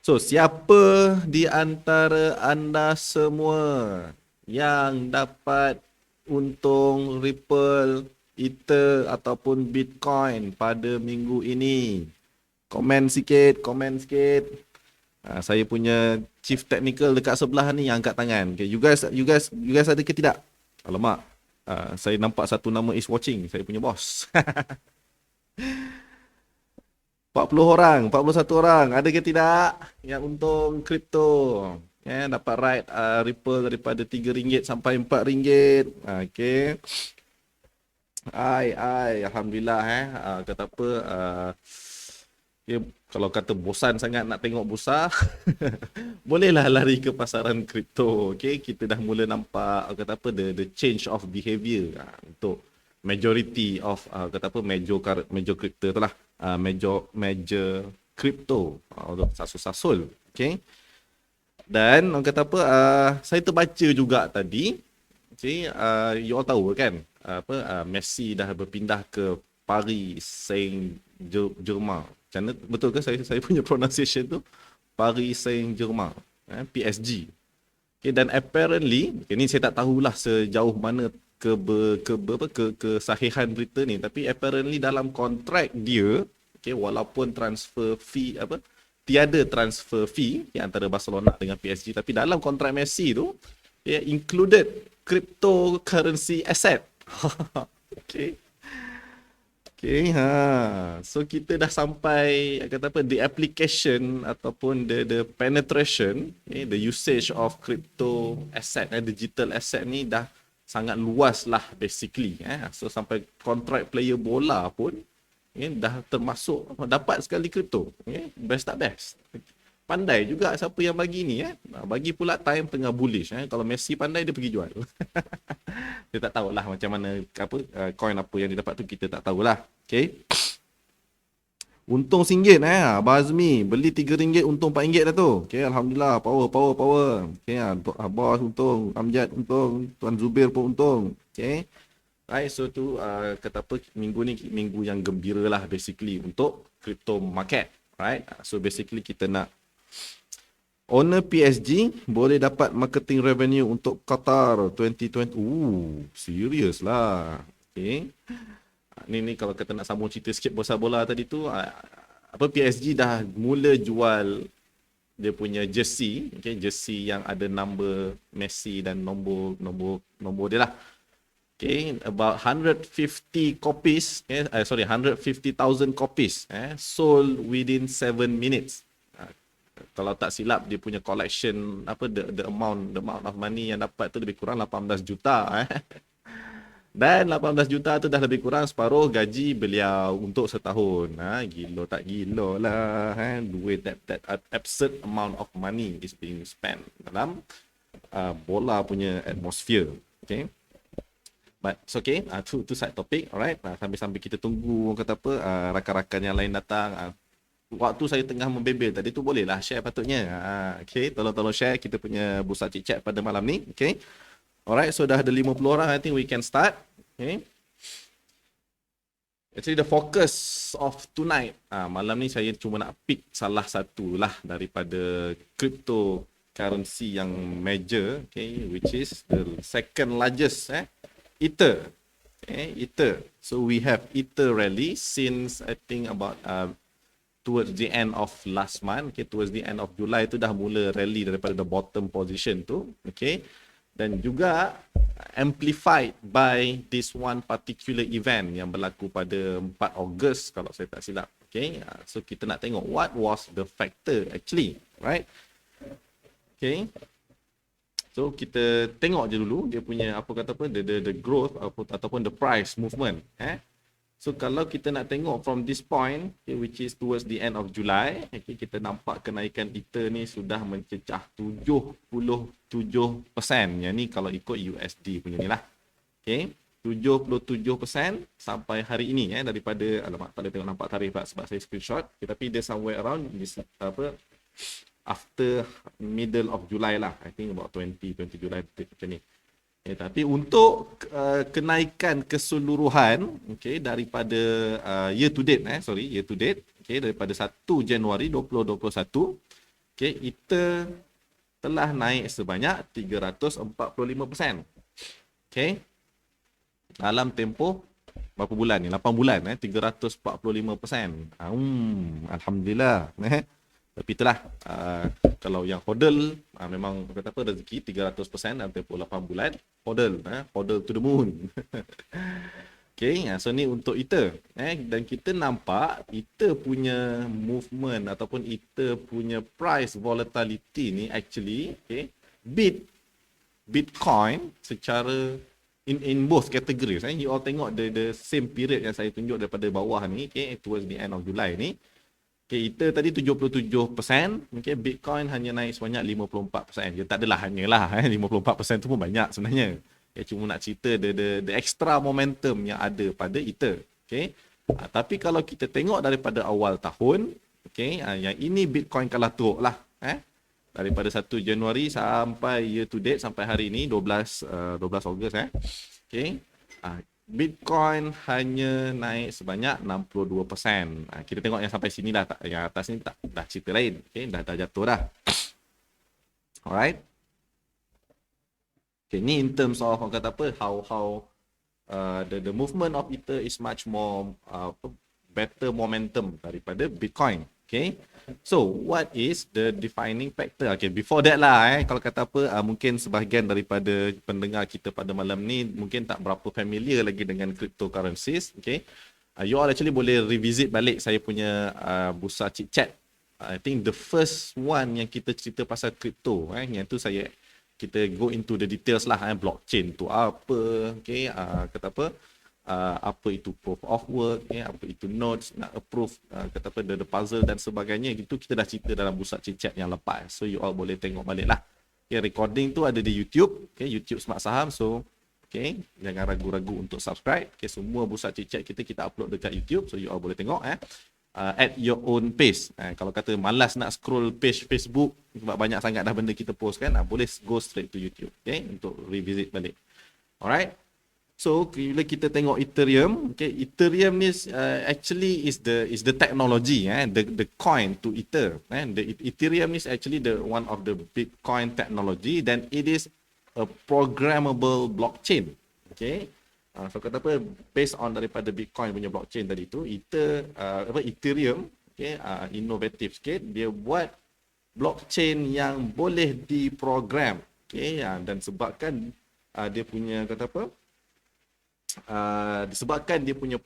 So, siapa di antara anda semua yang dapat untung Ripple, Ether ataupun Bitcoin pada minggu ini? Komen sikit, komen sikit. Saya punya chief technical dekat sebelah ni yang angkat tangan. Okay, you guys ada ke tidak? Alamak. Saya nampak satu nama is watching. Saya punya bos. 40 orang, 41 orang. Ada ke tidak yang untung kripto? Dapat ride Ripple daripada RM3 sampai RM4. Okay. Alhamdulillah kata apa? Okay, kalau kata bosan sangat nak tengok bursa, bolehlah lari ke pasaran kripto. Okay, kita dah mula nampak kata apa the change of behavior untuk majority of kata apa major crypto tu lah. Major crypto untuk sasul-sasul. Okay. Dan orang kata apa saya terbaca juga tadi. Okay, you all tahu kan Messi dah berpindah ke Paris Saint-Germain. Macam mana betul ke saya punya pronunciation tu? Paris Saint-Germain, PSG. Okay, dan apparently, ini saya tak tahulah sejauh mana kesahihan berita ni, tapi apparently dalam kontrak dia, okay, walaupun transfer fee tiada transfer fee antara Barcelona dengan PSG, tapi dalam kontrak Messi tu included cryptocurrency asset. Okay. Okay, so kita dah sampai kata apa the application ataupun the penetration, the usage of crypto asset, digital asset ni dah sangat luas lah basically. So sampai kontrak player bola pun dah termasuk dapat sekali crypto. Best tak best. Pandai juga siapa yang bagi ni. Bagi pula time tengah bullish. Kalau Messi pandai dia pergi jual. Dia tak tahulah macam mana coin apa yang dia dapat tu, kita tak tahulah. Okay. Untung RM1 Abang Azmi beli RM3 untung RM4 dah tu. Okay, alhamdulillah, power. Okay, bos untung, Amjad untung, Tuan Zubir pun untung. Okay. Right, so tu kata apa minggu ni minggu yang gembira lah basically untuk crypto market. Right. So basically kita nak owner PSG boleh dapat marketing revenue untuk Qatar 2020. Serius lah. Okay. Ni kalau kita nak sambung cerita sikit bola tadi tu, PSG dah mula jual dia punya jersey, okay, jersey yang ada number Messi dan nombor dia lah. Okay, about 150 copies, 150,000 copies sold within 7 minutes. Kalau tak silap dia punya collection the amount of money yang dapat tu lebih kurang 18 juta. Dan 18 juta tu dah lebih kurang separuh gaji beliau untuk setahun. Gila tak gila lah. Duit that absurd amount of money is being spent dalam bola punya atmosphere. Okay. But it's okay. Tu side topic. Alright. Sambil-sambil kita tunggu kata apa rakan-rakan yang lain datang. Waktu saya tengah membebel tadi tu bolehlah share patutnya. Okay. Tolong share kita punya bursa chat pada malam ni. Okay. Alright, so dah ada 50 orang, I think we can start. Okay. Actually the focus of tonight, malam ni saya cuma nak pick salah satu lah daripada cryptocurrency yang major, okay, which is the second largest, Ether. Okay, Ether. So we have Ether rally since I think about towards the end of last month, okay, towards the end of July tu dah mula rally daripada the bottom position tu, okay. Dan juga amplified by this one particular event yang berlaku pada 4 Ogos kalau saya tak silap. Okay, so kita nak tengok what was the factor actually, right? Okay, so kita tengok je dulu dia punya the growth ataupun the price movement. So kalau kita nak tengok from this point, okay, which is towards the end of July, okay, kita nampak kenaikan Ether ni sudah mencecah 77%. Yang ni kalau ikut USD punya ni lah. Okay, 77% sampai hari ini daripada tak boleh tengok nampak tarikh sebab saya screenshot, okay, tapi dia somewhere around this after middle of July lah. I think about 20 July macam ni. Tapi untuk kenaikan keseluruhan, okay, daripada year to date, okay, daripada 1 Januari 2021 Okay, Ether telah naik sebanyak 345%. Okay, dalam tempoh berapa bulan ni? 8 bulan 345%. Alhamdulillah. Tapi itulah, kalau yang hodl, memang kata apa, rezeki 300% dalam tempoh 8 bulan. Hodl, hodl to the moon. Okay, so ni untuk Ether. Dan kita nampak Ether punya movement ataupun Ether punya price volatility ni actually, okay, Bitcoin secara in both categories. You all tengok the same period yang saya tunjuk daripada bawah ni, okay, towards the end of July ni. Okay, Ether tadi 77%, okay, Bitcoin hanya naik sebanyak 54%. Dia tak adalah hanyalah 54% tu pun banyak sebenarnya. Okay, cuma nak cerita the extra momentum yang ada pada Ether. Okay. Tapi kalau kita tengok daripada awal tahun, okay, yang ini Bitcoin kalah teruk lah. Daripada 1 Januari sampai year to date, sampai hari ini 12 Ogos. Okay. Bitcoin hanya naik sebanyak 62%. Kita tengok yang sampai sini dah, yang atas ni tak, dah cerita lain. Okay, dah jatuh dah. Alright. Okay, ni in terms of orang kata apa, how the movement of Ether is much more better momentum daripada Bitcoin. Okay, so what is the defining factor? Okay, before that lah, kalau kata apa, mungkin sebahagian daripada pendengar kita pada malam ni mungkin tak berapa familiar lagi dengan cryptocurrencies. Okay, you all actually boleh revisit balik saya punya Bursa Chit Chat. I think the first one yang kita cerita pasal crypto, yang tu kita go into the details lah, blockchain tu apa, okay, kata apa, apa itu proof of work, apa itu nodes nak approve, kata apa, the puzzle dan sebagainya, gitu kita dah cerita dalam Bursa Chit Chat yang lepas. So you all boleh tengok balik lah. Okay, recording tu ada di YouTube, okay, YouTube Smart Saham. So okay, jangan ragu-ragu untuk subscribe. Okay, semua Bursa Chit Chat kita upload dekat YouTube, so you all boleh tengok at your own pace. Kalau kata malas nak scroll page Facebook sebab banyak sangat dah benda kita post kan, boleh go straight to YouTube, okay, untuk revisit balik. Alright. So bila kita tengok Ethereum, okay, Ethereum ni actually is the technology, the coin to Ether. The Ethereum is actually the one of the Bitcoin technology, then it is a programmable blockchain. Okay. So kata apa, based on daripada Bitcoin punya blockchain tadi tu, Ethereum, okay, inovatif sikit, dia buat blockchain yang boleh diprogram, okay, dan sebabkan dia punya kata apa, disebabkan dia punya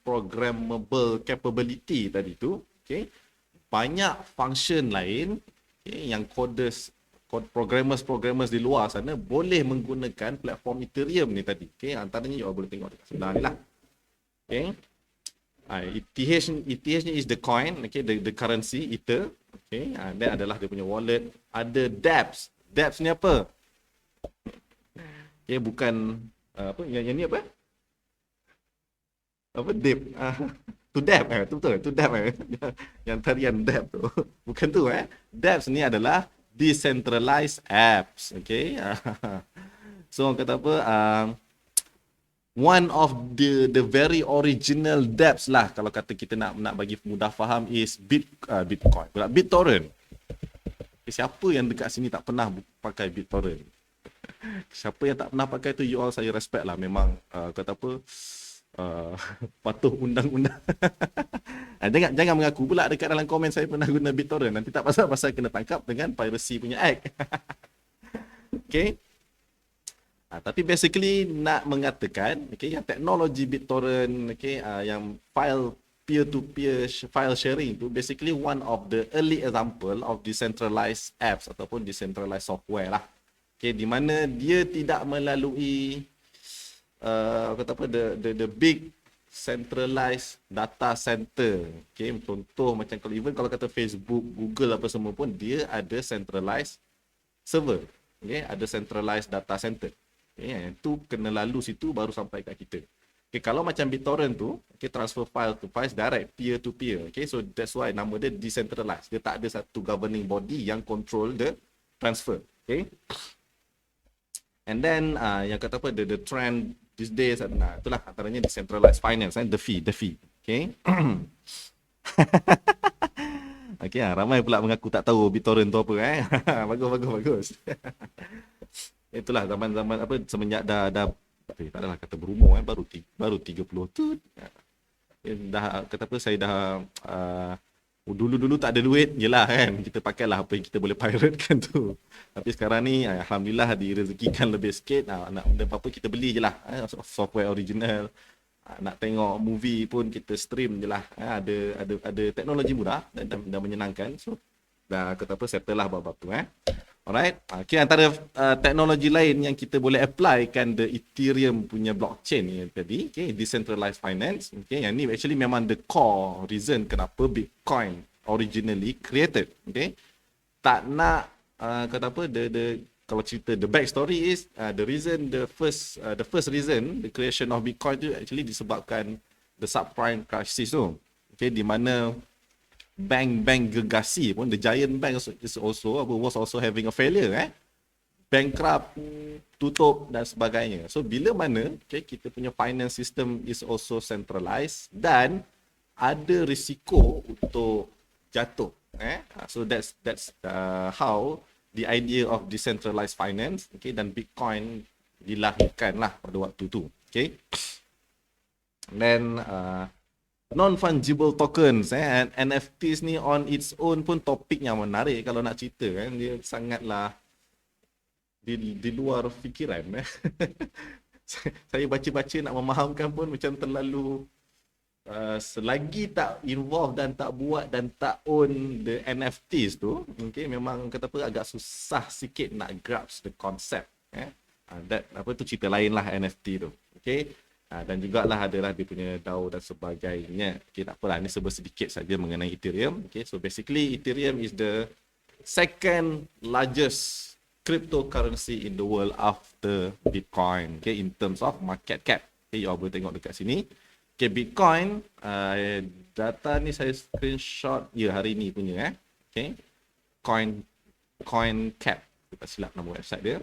programmable capability tadi tu, okay, banyak function lain, okay, yang programmers di luar sana boleh menggunakan platform Ethereum ni tadi. Okay, antaranya you boleh tengok dekat sebelah ni lah. Okay. ETH ni is the coin, okay, the currency Ether. Okay, dan adalah dia punya wallet. Ada dApps. dApps ni apa? Okay, bukan apa yang ni apa? Apa dip? Tu dApp, tu betul, tu dApp yang tarian dApp tu. Bukan tu dApps ni adalah decentralized apps, okay. So orang kata apa, one of the very original dApps lah, kalau kata kita nak bagi mudah faham, is Bitcoin, BitTorrent. Siapa yang dekat sini tak pernah pakai BitTorrent? Siapa yang tak pernah pakai tu, you all saya respect lah. Memang kata apa, patuh undang-undang. Jangan mengaku pula dekat dalam komen saya pernah guna BitTorrent. Nanti tak pasal kena tangkap dengan piracy punya act. Okay. Tapi basically nak mengatakan, okay, yang teknologi BitTorrent, okay, yang peer-to-peer file sharing tu basically one of the early example of decentralized apps ataupun decentralized software lah. Okay, di mana dia tidak melalui kata apa, the big centralized data center. Okay, contoh macam kalau kata Facebook, Google apa semua pun, dia ada centralized server. Okay, ada centralized data center. Okay, yang tu kena lalu situ baru sampai kat kita. Okay, kalau macam BitTorrent tu, okay, transfer file to files direct, peer to peer. Okay, so that's why nama dia decentralized. Dia tak ada satu governing body yang control the transfer. Okay. And then yang kata apa, the trend these days, itulah antaranya decentralized finance, DeFi. Okay. Okey, ramai pula mengaku tak tahu BitTorrent tu apa bagus bagus bagus. Itulah zaman-zaman apa semenjak dah tak adalah kata berumur baru 30 tu dah kata apa saya dah dulu-dulu tak ada duit jelah kan kita pakailah apa yang kita boleh pirate kan tu. Tapi sekarang ni alhamdulillah direzekikan lebih sikit, nak benda apa-apa kita beli je lah, software original. Nak tengok movie pun kita stream je lah, ada teknologi mudah dan menyenangkan. So dah kata apa settle lah bab-bab tu Alright. Okay, antara teknologi lain yang kita boleh apply kan the Ethereum punya blockchain ni tadi, okay, decentralized finance. Okay, yang ni actually memang the core reason kenapa Bitcoin originally created. Okay, tak nak kata apa the kalau cerita the backstory is the first reason the creation of Bitcoin tu actually disebabkan the subprime crisis tu. Okay, di mana bank-bank gergasi pun, the giant bank was also having a failure, bankrupt, tutup dan sebagainya. So bila mana kita punya finance system is also centralized dan ada risiko untuk jatuh, so that's how the idea of decentralized finance, dan Bitcoin dilahirkan lah pada waktu tu. Then non-fungible tokens and NFTs ni on its own pun topik yang menarik kalau nak cerita kan. Dia sangatlah di luar fikiran. Saya baca-baca nak memahamkan pun macam terlalu selagi tak involve dan tak buat dan tak own the NFTs tu, memang kata apa agak susah sikit nak grasp the concept. That apa tu cerita lain lah NFT tu. Dan juga lah adalah dia punya DAO dan sebagainya. Tak apalah, ni serba sedikit saja mengenai Ethereum. So basically Ethereum is the second largest cryptocurrency in the world after Bitcoin, in terms of market cap. You all boleh tengok dekat sini. Bitcoin data ni saya screenshot hari ni punya coin cap, tak silap nama website dia.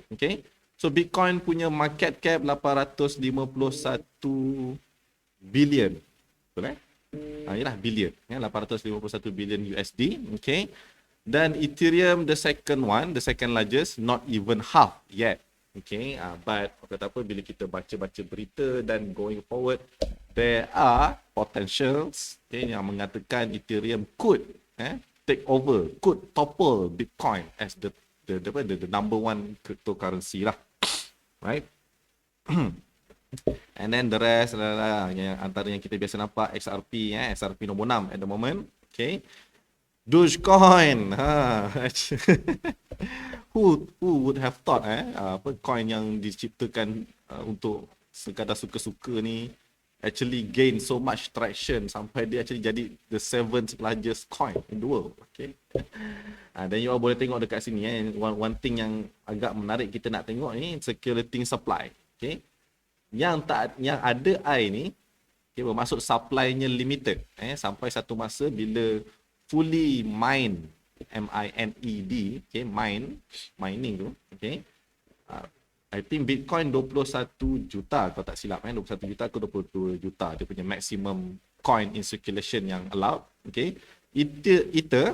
So Bitcoin punya market cap 851 billion. Betul yalah billion. 851 billion USD. Dan Ethereum the second largest, not even half yet. But kata apa, bila kita baca-baca berita dan going forward, there are potentials yang mengatakan Ethereum could take over, could topple Bitcoin as the number one cryptocurrency lah. Right? And then the rest yang antara yang kita biasa nampak XRP, XRP nombor 6 at the moment. Dogecoin. Who would have thought apa coin yang diciptakan untuk sekadar suka-suka ni actually gain so much traction sampai dia actually jadi the 7th largest coin in the world. Dan you all boleh tengok dekat sini one thing yang agak menarik kita nak tengok ni, circulating supply. Yang ada air ni bermaksud supply-nya limited sampai satu masa bila fully mined, MINED, mining tu, I think Bitcoin 21 juta kalau tak silap, 21 juta ke 22 juta dia punya maximum coin in circulation yang allowed. Ether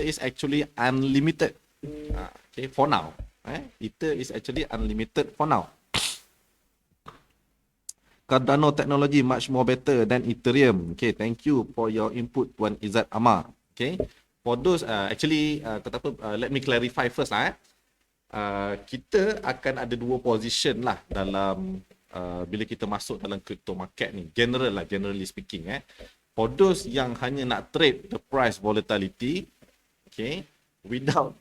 is actually unlimited. For now. Ether is actually unlimited for now. Cardano technology much more better than Ethereum. Thank you for your input, Tuan Izzat Amar. For those let me clarify first lah. Kita akan ada dua position lah dalam bila kita masuk dalam crypto market ni. Generally speaking. For those yang hanya nak trade the price volatility, without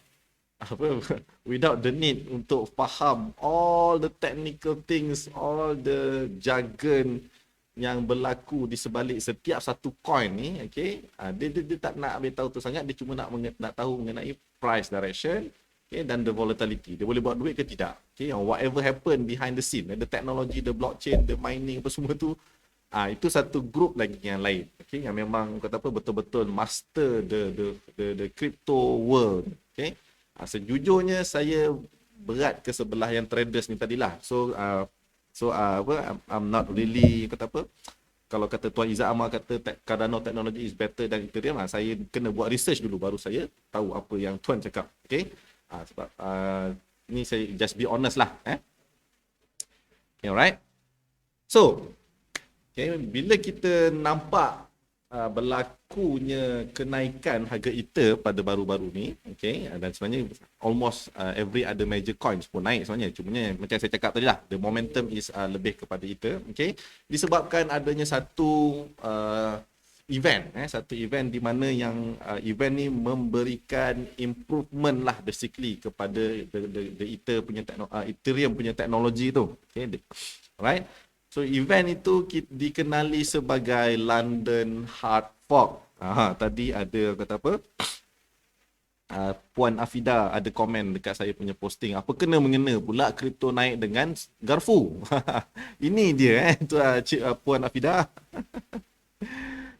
the need untuk faham all the technical things, all the jargon yang berlaku di sebalik setiap satu coin ni, dia tak nak ambil tahu tu sangat, dia cuma nak tahu mengenai price direction, dan the volatility. Dia boleh buat duit ke tidak? Whatever happen behind the scene, the technology, the blockchain, the mining, apa semua tu, itu satu group lagi yang lain, yang memang kata apa betul-betul master the crypto world. Sejujurnya saya berat ke sebelah yang traders ni tadilah. So I'm not really kata apa kalau kata Tuan Izzat Amal kata Cardano technology is better than Ethereum, saya kena buat research dulu baru saya tahu apa yang Tuan cakap. Okay, sebab ni saya just be honest lah. Okay, alright. So, okay, bila kita nampak berlakunya kenaikan harga Ether pada baru-baru ni, okay, dan sebenarnya almost every other major coins pun naik sebenarnya. Cumanya macam saya cakap tadi lah, the momentum is lebih kepada Ether, okay, disebabkan adanya satu satu event di mana yang event ni memberikan improvement lah basically kepada the Ether punya Ethereum punya teknologi tu, okay, alright. So event itu dikenali sebagai London Hard Fork. Tadi ada kata apa? Puan Afida ada komen dekat saya punya posting. Apa kena mengena pula kripto naik dengan garfu? Ini dia Cik Puan Afida.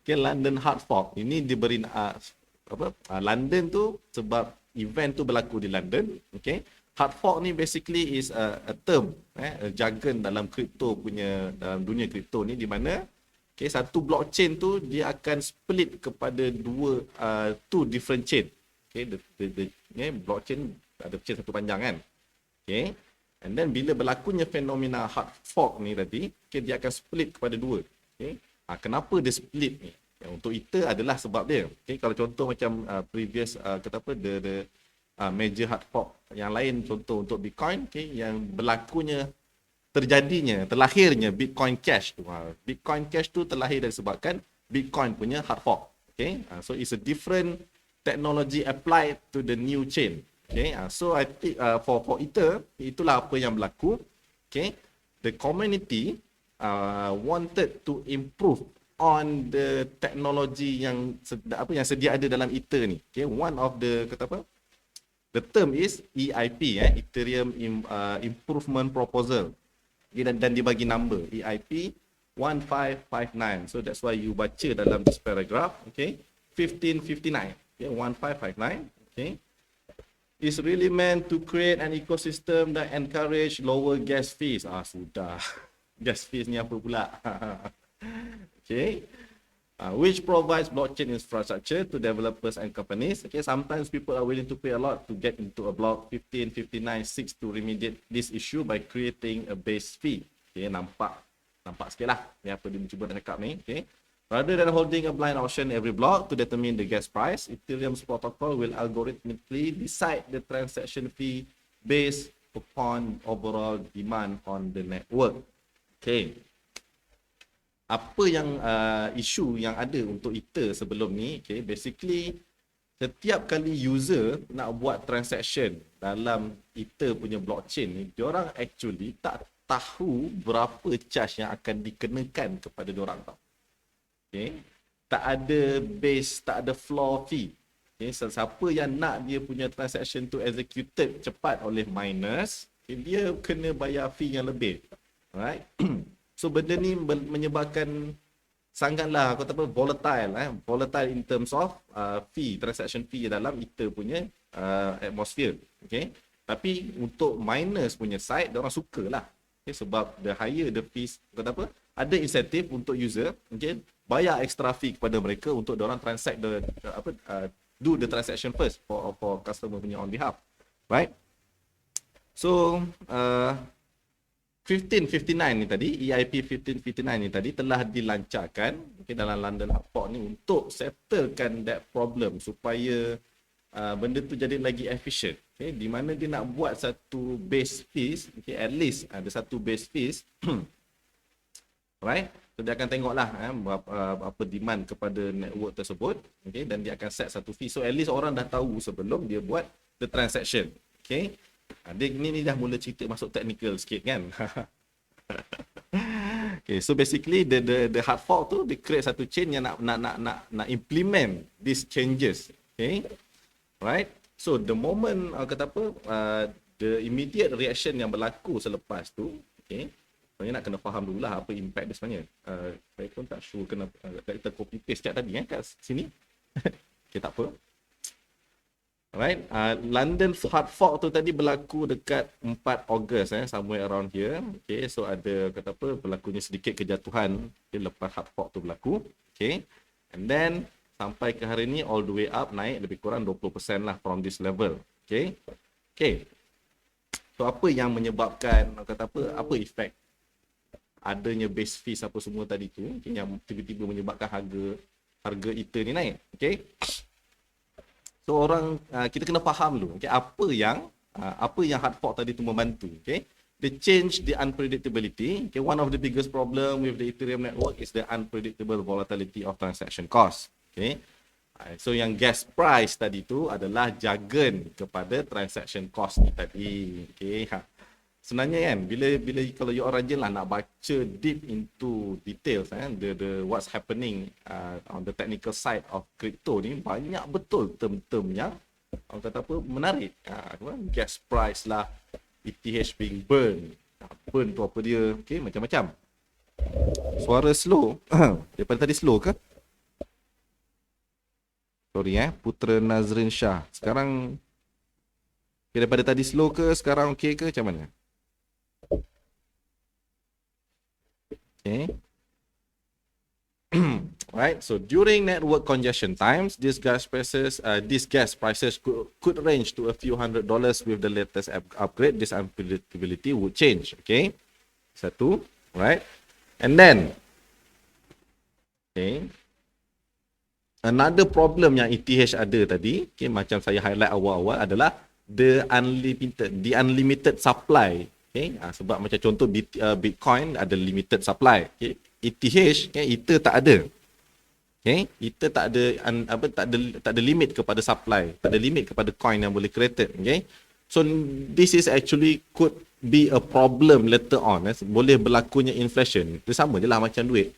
Okay, London Hard Fork. Ini diberi London tu sebab event tu berlaku di London. Okay. Hard fork ni basically is a term, a jargon dalam dalam dunia kripto ni, di mana satu blockchain tu dia akan split kepada two different chain. Okay, blockchain ada chain satu panjang kan. Okay, and then bila berlakunya fenomena hard fork ni tadi, dia akan split kepada dua. Okay, kenapa dia split ni? Untuk Ether adalah sebab dia. Okay, kalau contoh macam previous major hard fork yang lain, contoh untuk Bitcoin, yang terlahirnya Bitcoin Cash tu. Bitcoin Cash tu terlahir disebabkan Bitcoin punya hard fork. Okay, so it's a different technology applied to the new chain. Okay, so I think for Ether, itulah apa yang berlaku. Okay, the community wanted to improve on the technology yang sedia ada dalam Ether ni. Okay, one of the the term is EIP, Ethereum Improvement Proposal. Okay, dan dibagi number EIP 1559. So that's why you baca dalam this paragraph, okay, 1559, okay, 1559, okay, is really meant to create an ecosystem that encourage lower gas fees. Sudah. Gas fees ni apa pula? Okay. Which provides blockchain infrastructure to developers and companies. Okay, sometimes people are willing to pay a lot to get into a block 1559.6 to remediate this issue by creating a base fee. Okay, nampak sikit lah ni apa dia cuba nak cakap ni. Okay, rather than holding a blind auction every block to determine the gas price, Ethereum's protocol will algorithmically decide the transaction fee based upon overall demand on the network. Okay, apa yang isu yang ada untuk Ether sebelum ni, okay, basically setiap kali user nak buat transaction dalam Ether punya blockchain ni, diorang actually tak tahu berapa charge yang akan dikenakan kepada diorang tau. Okay, tak ada base, tak ada floor fee. Okay, siapa yang nak dia punya transaction tu executed cepat oleh miners, okay, dia kena bayar fee yang lebih. Alright. So benda ni menyebabkan sangatlah volatile, volatile in terms of fee, transaction fee dalam Ether punya atmosphere. Okay, tapi untuk miners punya side, orang sukalah. Okay, sebab the higher the fees, ada insentif untuk user, okay, bayar extra fee kepada mereka untuk orang transact do the transaction first for customer punya on behalf, right? So 1559 ni tadi, EIP 1559 ni tadi telah dilancarkan, okay, dalam London Hard Fork ni untuk settlekan that problem supaya benda tu jadi lagi efficient. Okay, di mana dia nak buat satu base fees, okay, at least ada satu base fees. Right? So dia akan tengoklah apa demand kepada network tersebut, okay, dan dia akan set satu fee. So at least orang dah tahu sebelum dia buat the transaction. Okay, ni dah mula cerita masuk technical sikit kan. Okay, so basically the hard fork tu dia create satu chain yang nak implement these changes. Okay, right? So the moment the immediate reaction yang berlaku selepas tu, okay, sebenarnya nak kena faham dulu lah apa impact dia sebenarnya. Saya pun tak sure kita copy paste kat tadi kat sini. Okay, tak apa. Right, London hard fork tu tadi berlaku dekat 4 Ogos somewhere around here. Okay, so ada kata apa, berlakunya sedikit kejatuhan lepas hard fork tu berlaku. Okay, and then sampai ke hari ni all the way up, naik lebih kurang 20% lah from this level. Okay, so apa yang menyebabkan kata apa efek adanya base fees apa semua tadi tu, yang tiba-tiba menyebabkan harga Ether ni naik. Okay, so kita kena faham dulu, apa yang hard fork tadi tu membantu. Okay, they change the unpredictability. Okay, one of the biggest problem with the Ethereum network is the unpredictable volatility of transaction cost. Okay, so yang gas price tadi tu adalah jargon kepada transaction cost ni tadi. Okay, sebenarnya kan, bila kalau you orang rajin lah nak baca deep into details the what's happening on the technical side of crypto ni, banyak betul term-term yang orang kata apa menarik. Gas price lah, ETH being burn tu apa dia, okay, macam-macam. Suara slow daripada tadi slow ke? Sorry Putra Nazrin Shah, sekarang okay, daripada tadi slow ke sekarang okay ke macam mana? Okay. Right. So during network congestion times, these gas prices could range to a few $100s. With the latest upgrade, this unpredictability would change. Okay. Satu. Right. And then, okay, another problem yang ETH ada tadi, okay, macam saya highlight awal-awal, adalah the unlimited supply. Okay, sebab macam contoh Bitcoin ada limited supply. Okay, ETH, okay, Ether tak ada. Okay, Ether tak ada limit kepada supply, tak ada limit kepada coin yang boleh created. Okay, so this is actually could be a problem later on. Boleh berlakunya inflation. Itu sama je lah macam duit.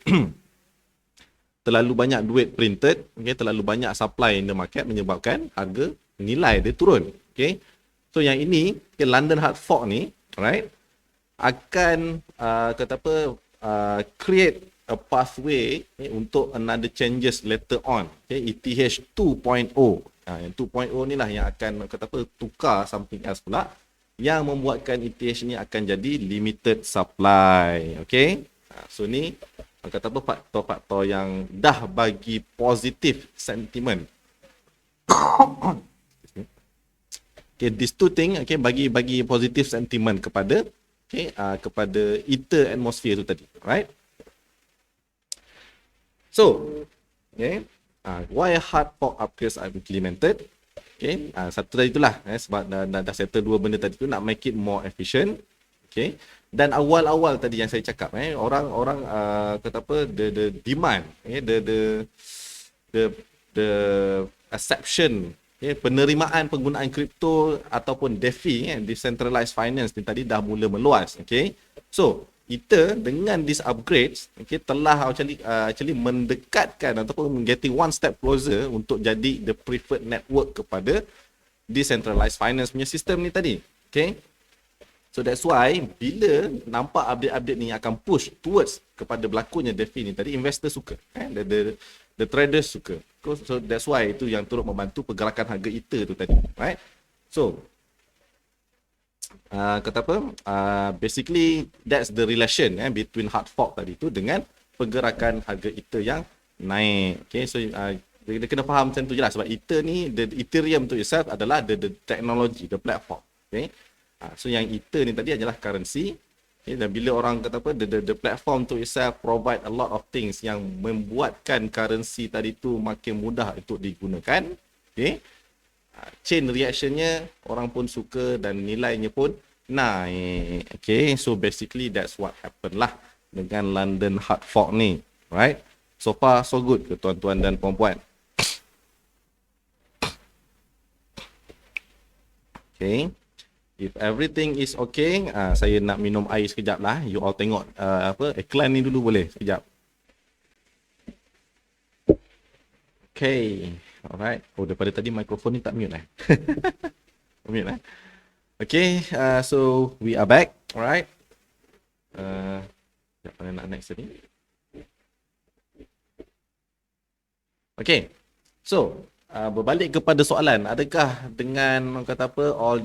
Terlalu banyak duit printed, okay, terlalu banyak supply in the market menyebabkan harga nilai dia turun. Okay, so yang ini, okay, London hard fork ni, right, akan create a pathway untuk another changes later on. Okay, ETH 2.0. Yang 2.0 ni lah yang akan tukar something else pula, yang membuatkan ETH ni akan jadi limited supply. Okay, so ni faktor-faktor yang dah bagi positive sentiment. Okay, these two thing, okay, bagi positive sentiment kepada kepada Ether atmosphere tu tadi, right? So, okay, why hard fork upgrades are implemented? Okay, satu tadi itulah, sebab dah settle dua benda tadi tu, nak make it more efficient. Okay, dan awal-awal tadi yang saya cakap, orang the demand, the acception, penerimaan penggunaan kripto ataupun DeFi, decentralized finance ni tadi dah mula meluas. Okay, so Ether dengan these upgrades, okay, telah actually mendekatkan ataupun getting one step closer untuk jadi the preferred network kepada decentralized finance punya sistem ni tadi. Okay, so that's why bila nampak update-update ni akan push towards kepada berlakunya DeFi ni tadi, investor suka, the traders suka. So that's why itu yang turut membantu pergerakan harga Ether tu tadi, right? So basically that's the relation between hard fork tadi tu dengan pergerakan harga Ether yang naik. Okay, so kita kena faham macam tu je lah, sebab Ether ni, the Ethereum tu itself adalah the technology, the platform. Okay, so yang Ether ni tadi adalah currency. Okay, dan bila orang the platform tu itself provide a lot of things yang membuatkan currency tadi tu makin mudah untuk digunakan. Okay, chain reactionnya orang pun suka dan nilainya pun naik. Okay, so basically that's what happened lah dengan London hard fork ni, right? So far so good ke tuan-tuan dan puan-puan? Okay, if everything is okay, saya nak minum air sekejap lah. You all tengok iklan ni dulu boleh sekejap? Okay, alright. Oh, daripada tadi mikrofon ni tak mute mute Okay, so we are back, alright. Sekejap, mana nak next tadi? Okay, so berbalik kepada soalan, adakah dengan orang kata apa, all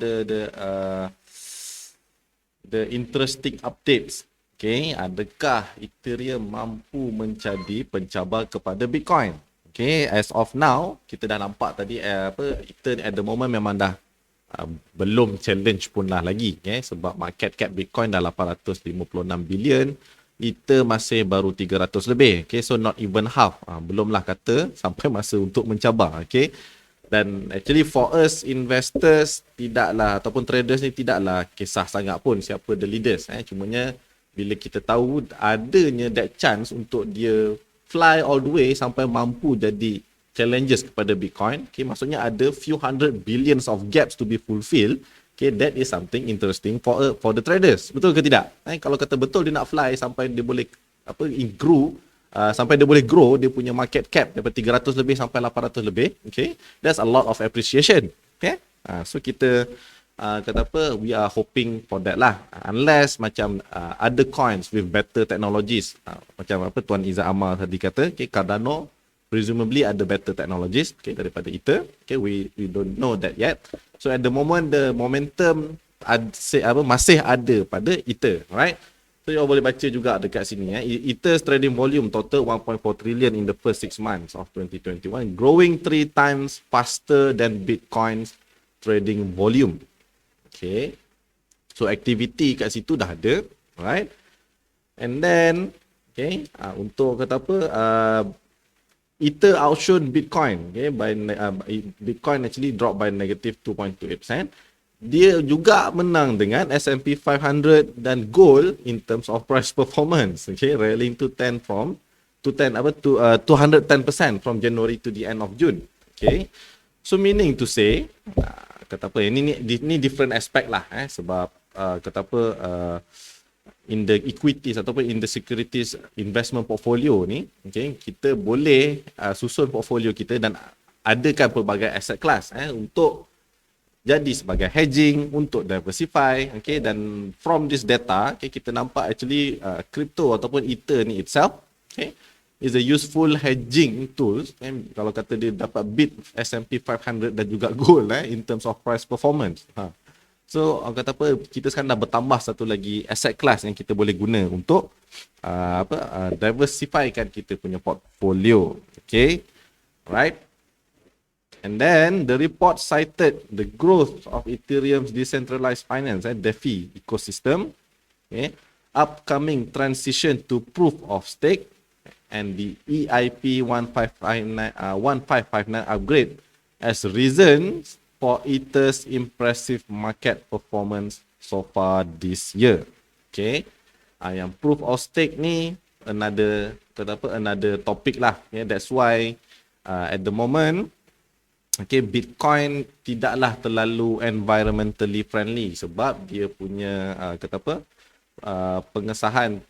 the interesting updates, okay, adakah Ethereum mampu menjadi pencabar kepada Bitcoin? Okay, as of now, kita dah nampak tadi Ether at the moment memang dah belum challenge pun lah lagi, okay, sebab market cap Bitcoin dah 856 bilion, Ether masih baru 300 lebih, okay, so not even half, belumlah kata sampai masa untuk mencabar, okay. Dan actually for us investors tidaklah, ataupun traders ni tidaklah kisah sangat pun siapa the leaders, cumanya bila kita tahu adanya that chance untuk dia fly all the way sampai mampu jadi challenges kepada Bitcoin, okay, maksudnya ada few hundred billions of gaps to be fulfilled, okay, that is something interesting for the traders, betul ke tidak? Kalau kata betul dia nak fly sampai dia boleh grow, sampai dia boleh grow dia punya market cap daripada 300 lebih sampai 800 lebih, okay, that's a lot of appreciation, okay. So kita kata apa, we are hoping for that lah, unless macam other coins with better technologies, macam apa Tuan Izzat Amal tadi kata, okay, Cardano presumably ada better technologies, okay, daripada Ether, okay, we don't know that yet. So at the moment the momentum masih ada pada Ether, right? So you boleh baca juga dekat sini, Ether's trading volume total 1.4 trillion in the first 6 months of 2021, growing 3 times faster than Bitcoin's trading volume. Okay, so activity kat situ dah ada, right? And then, okay, untuk kata apa, Ether outshone Bitcoin, okay, Bitcoin actually dropped by negative 2.28%. Dia juga menang dengan S&P 500 dan gold in terms of price performance, okay, rallying to 210% from January to the end of June, okay. So meaning to say, kata apa, ini different aspect lah, sebab kata apa, in the equities ataupun in the securities investment portfolio ni, okay, kita boleh susun portfolio kita dan adakan pelbagai asset class untuk jadi sebagai hedging, untuk diversify, okay, dan from this data, okay, kita nampak actually crypto ataupun Ether ni itself, okay, is a useful hedging tools, kalau kata dia dapat beat S&P 500 dan juga gold in terms of price performance. So orang kata apa, kita sekarang dah bertambah satu lagi asset class yang kita boleh guna untuk diversifykan kita punya portfolio, okay, right? And then the report cited the growth of Ethereum's decentralized finance DeFi ecosystem, okay, upcoming transition to proof of stake, and the EIP 1559 upgrade as reasons for Ether's impressive market performance so far this year. Okay, yang proof of stake ni another topic lah, yeah, that's why at the moment, okay, Bitcoin tidaklah terlalu environmentally friendly sebab dia punya pengesahan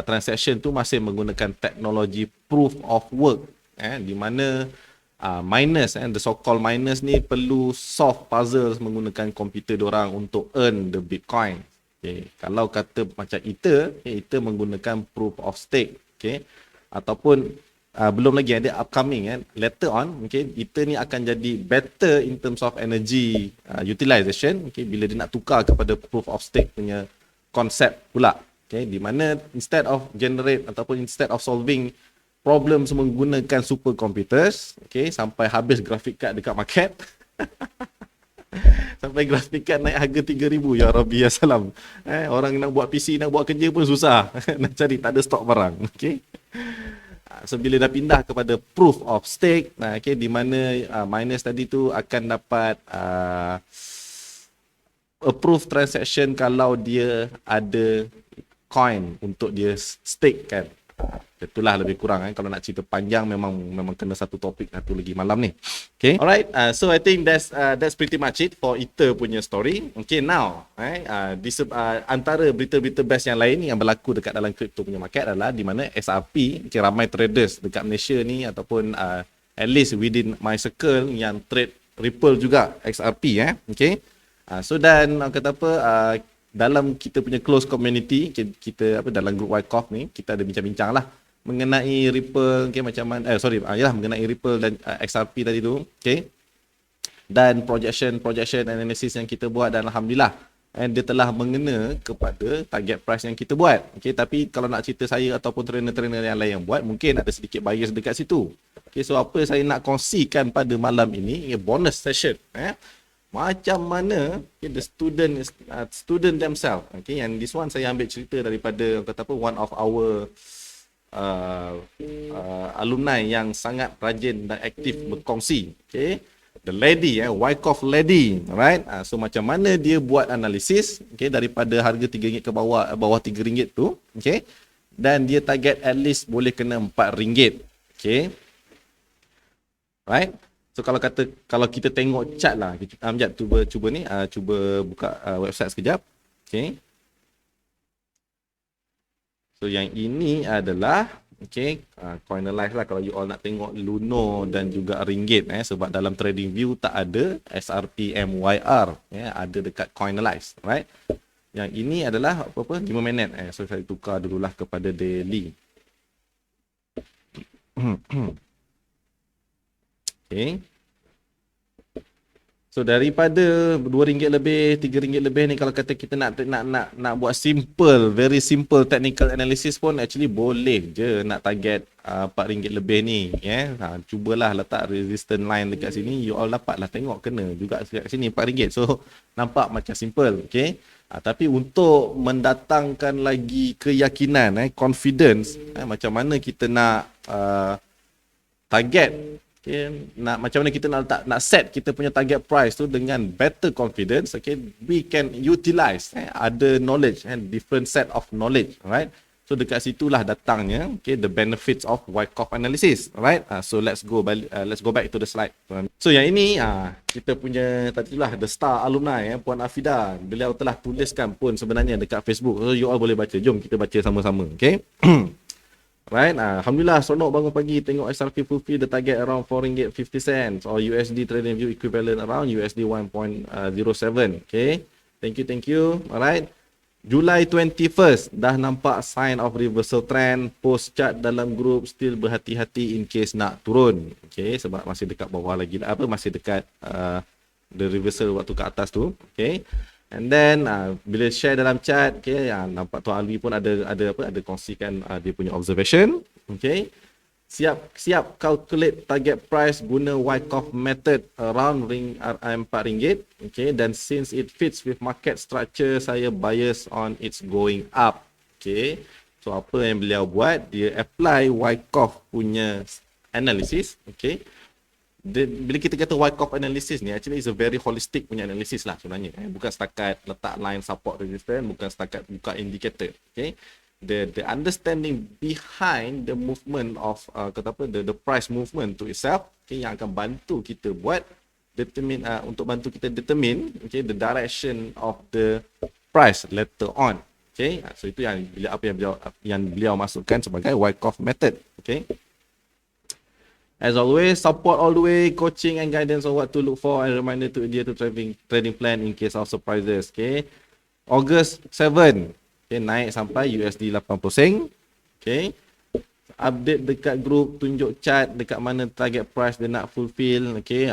transaction tu masih menggunakan teknologi proof of work, di mana miners, the so-called miners ni perlu solve puzzles menggunakan komputer diorang untuk earn the Bitcoin. Okay. Kalau kata macam Ether, Ether menggunakan proof of stake, okay, ataupun belum lagi ada upcoming, later on, okay, Ether ni akan jadi better in terms of energy utilization, okay, bila dia nak tukar kepada proof of stake punya konsep pula, okay, di mana instead of solving problems menggunakan supercomputers, okay, sampai habis graphic card dekat market sampai graphic card naik harga 3,000, ya Rabbi ya salam, orang nak buat PC, nak buat kerja pun susah nak cari, tak ada stok barang, okay. So bila dah pindah kepada proof of stake, okay, di mana miners tadi tu akan dapat approve transaction kalau dia ada coin untuk dia stake kan. Itulah lebih kurang, kalau nak cerita panjang memang kena satu topik satu lagi malam ni. Okay, alright, so I think that's pretty much it for Ether punya story. Okay, now antara berita-berita best yang lain yang berlaku dekat dalam crypto punya market adalah di mana XRP, okay, ramai traders dekat Malaysia ni ataupun at least within my circle yang trade Ripple juga XRP, okay. So dan kata apa, dalam kita punya close community, kita dalam group Wyckoff ni kita ada bincang-bincang lah. mengenai Ripple, okay, macam mana, yalah, mengenai Ripple dan XRP tadi tu, okay, dan projection analysis yang kita buat, dan alhamdulillah dia telah mengena kepada target price yang kita buat. Okay, tapi kalau nak cerita saya ataupun trainer-trainer yang lain yang buat, mungkin ada sedikit bias dekat situ. Okay, so apa saya nak kongsikan pada malam ini, bonus session, macam mana the student themselves. Okay, and this one saya ambil cerita daripada one of our alumni yang sangat rajin dan aktif berkongsi. Okay, the lady, Wyckoff lady, right? So macam mana dia buat analisis, okay, daripada harga RM3 ke bawah RM3 tu, okay, dan dia target at least boleh kena RM4, okay, right? So kalau kita tengok chart lah, Amjad cuba buka website sekejap, okay. So yang ini adalah, okay, Coinalyze lah kalau you all nak tengok Luno dan juga ringgit, sebab dalam TradingView tak ada SRP MYR, ada dekat Coinalyze, right? Yang ini adalah 5 minit, so saya tukar dululah kepada daily. Okay. So daripada RM2 lebih, RM3 lebih ni, kalau kata kita nak buat very simple technical analysis pun actually boleh je nak target RM4 lebih ni, cubalah letak resistance line dekat sini, you all dapatlah tengok kena juga dekat sini RM4. So nampak macam simple, okay. Tapi untuk mendatangkan lagi keyakinan, confidence, macam mana kita nak target, okay, macam mana kita nak set kita punya target price tu dengan better confidence, okay, we can utilize other knowledge and different set of knowledge, right? So dekat situlah datangnya, okay, the benefits of Wyckoff analysis, right? So let's go back to the slide. So yang ini kita punya tadi itulah the star alumni, Puan Afida, beliau telah tuliskan pun sebenarnya dekat Facebook, so you all boleh baca, jom kita baca sama-sama, okay. Right, alhamdulillah, seronok bangun pagi tengok SRP fulfill the target around RM4.50 or USD TradingView equivalent around USD 1.07. Okay, thank you. Alright, Julai 21st dah nampak sign of reversal trend, post chart dalam group, still berhati-hati in case nak turun. Okay, sebab masih dekat bawah lagi, masih dekat the reversal waktu ke atas tu. Okay, and then bila share dalam chat, okay, nampak Tuan Alwi pun ada kongsikan dia punya observation, okay. Siap calculate target price guna Wyckoff method around RM4, okay, dan since it fits with market structure, saya bias on it's going up, okay. So apa yang beliau buat, dia apply Wyckoff punya analysis, okay. Bila kita kata Wyckoff analysis ni, actually is a very holistic punya analysis lah sebenarnya, bukan setakat letak line support resistance, bukan setakat buka indicator, okay. The understanding behind the movement of the price movement to itself, okay, yang akan bantu kita buat untuk bantu kita determine, okay, the direction of the price later on, okay. So itu yang beliau masukkan sebagai Wyckoff method, okay. As always, support all the way, coaching and guidance on what to look for, and reminder to adhere to trading plan in case of surprises. Okay, August 7, okay, naik sampai USD 80 sen. Okay, update dekat group, tunjuk chart dekat mana target price dia nak fulfill. Okay,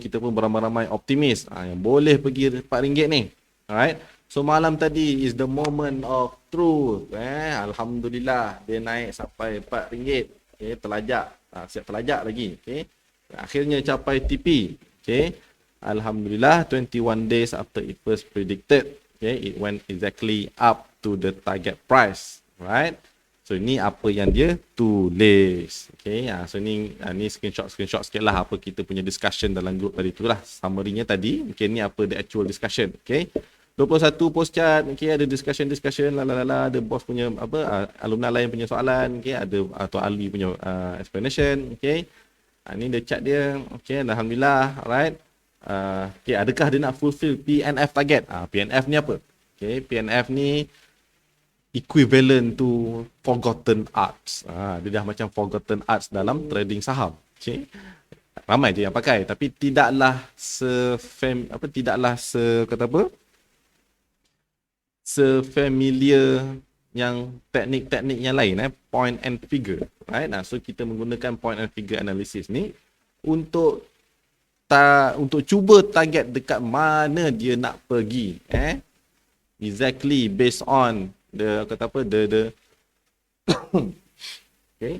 kita pun beramai-ramai optimis yang boleh pergi RM4 ni. Alright, so malam tadi is the moment of truth. Alhamdulillah dia naik sampai RM4. Okay, telajak. Siap telajak lagi, okay. Akhirnya capai TP, okay. Alhamdulillah, 21 days after it was predicted, okay, it went exactly up to the target price, right. So ini apa yang dia tulis, okay. So ni screenshot sikit lah apa kita punya discussion dalam group tadi tu lah, summary-nya tadi, okay, ni apa the actual discussion, okay. 21 post chat, okay, ada discussion ada bos punya alumni lain punya soalan, okay, ada Tuan Alwi punya explanation, okay. Ni the chat dia, okay, alhamdulillah, alright. Okay, adakah dia nak fulfill PNF target? PNF ni apa? Okay, PNF ni equivalent to forgotten arts. Dia dah macam forgotten arts dalam trading saham, okay. Ramai je yang pakai, tapi tidaklah sefamiliar yang teknik-teknik yang lain, point and figure. Right? So kita menggunakan point and figure analysis ni untuk untuk cuba target dekat mana dia nak pergi. Exactly based on the okay,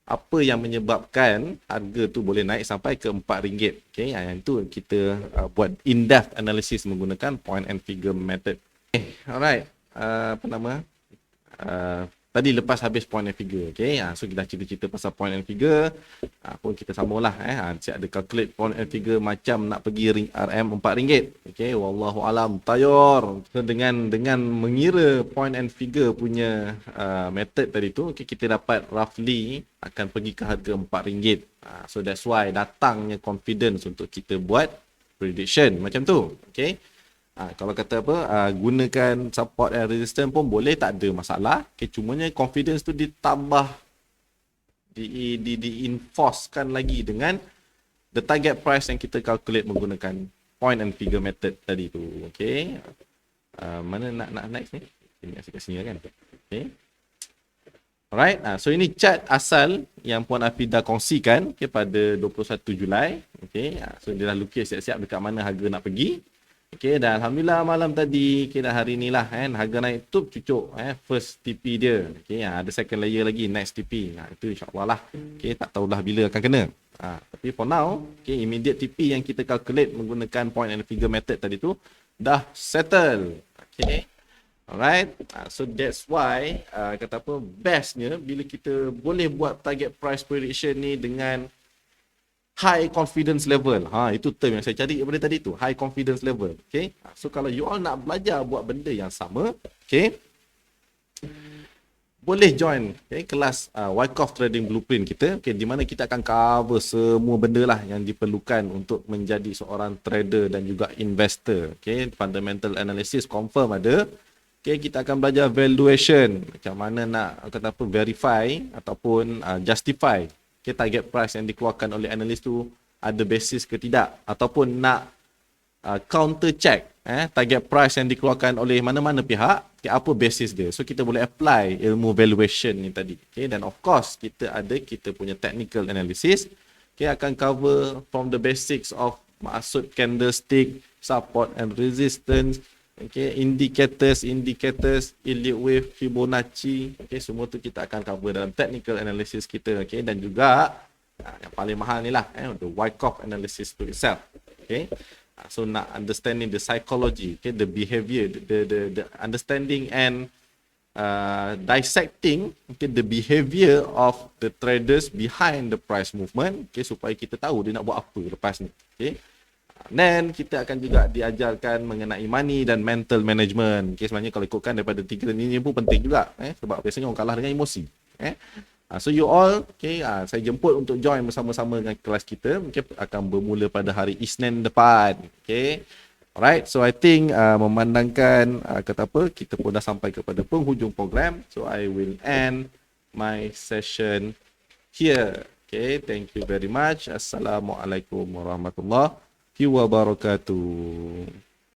apa yang menyebabkan harga tu boleh naik sampai ke RM4. Okay, yang tu kita buat in-depth analysis menggunakan point and figure method. Alright, tadi lepas habis point and figure, okay, so kita dah cerita-cerita pasal point and figure, pun kita sambunglah, siap ada calculate point and figure macam nak pergi RM4, okay, wallahu alam tayor. So dengan mengira point and figure punya method tadi tu, okay, kita dapat roughly akan pergi ke harga RM4. So that's why datangnya confidence untuk kita buat prediction macam tu, okay. Kalau kata gunakan support and resistance pun boleh, tak ada masalah. Okay, cumanya confidence tu ditambah, di-enforcekan lagi dengan the target price yang kita calculate menggunakan point and figure method tadi tu. Okay. Mana nak next ni? Ini asyik kat sini kan? Okay. Alright. So ini chart asal yang Puan Afidah kongsikan, okay, pada 21 Julai. Okay. So dia dah lukis siap-siap dekat mana harga nak pergi. Okay, dan alhamdulillah malam tadi, okay, dah hari ni lah kan, harga naik tu cucuk first TP dia. Okay, ada second layer lagi, next TP. Itu insyaAllah lah. Okay, tak tahulah bila akan kena. Tapi for now, okay, immediate TP yang kita calculate menggunakan point and figure method tadi tu dah settle. Okay. Alright. So that's why bestnya bila kita boleh buat target price prediction ni dengan high confidence level. Itu term yang saya cari daripada tadi tu, high confidence level. Okay. So kalau you all nak belajar buat benda yang sama, okay, boleh join, okay, kelas Wyckoff Trading Blueprint kita, okay, di mana kita akan cover semua benda lah yang diperlukan untuk menjadi seorang trader dan juga investor. Okay. Fundamental analysis confirm ada. Okay, kita akan belajar valuation, macam mana nak verify ataupun justify, okay, target price yang dikeluarkan oleh analis tu ada basis ke tidak, ataupun nak counter check target price yang dikeluarkan oleh mana-mana pihak, okay, apa basis dia. So kita boleh apply ilmu valuation ni tadi, okay. Dan of course kita punya technical analysis, okay, akan cover from the basics of maksud candlestick, support and resistance, okay, indicators, Elliott wave, Fibonacci, okay, semua tu kita akan cover dalam technical analysis kita, okay. Dan juga yang paling mahal ni lah, the Wyckoff analysis to itself, okay. So nak understanding the psychology, okay, the behavior, the understanding and dissecting, okay, the behavior of the traders behind the price movement, okay, supaya kita tahu dia nak buat apa lepas ni, okay. Dan kita akan juga diajarkan mengenai money dan mental management. Okay, sebenarnya kalau ikutkan daripada tiga ni pun penting juga, sebab biasanya orang kalah dengan emosi. So you all, okay, saya jemput untuk join bersama-sama dengan kelas kita, okay, akan bermula pada hari Isnin depan. Okay. Alright, so I think memandangkan kita pun dah sampai kepada penghujung program, so I will end my session here. Okay, thank you very much. Assalamualaikum warahmatullahi wabarakatuh.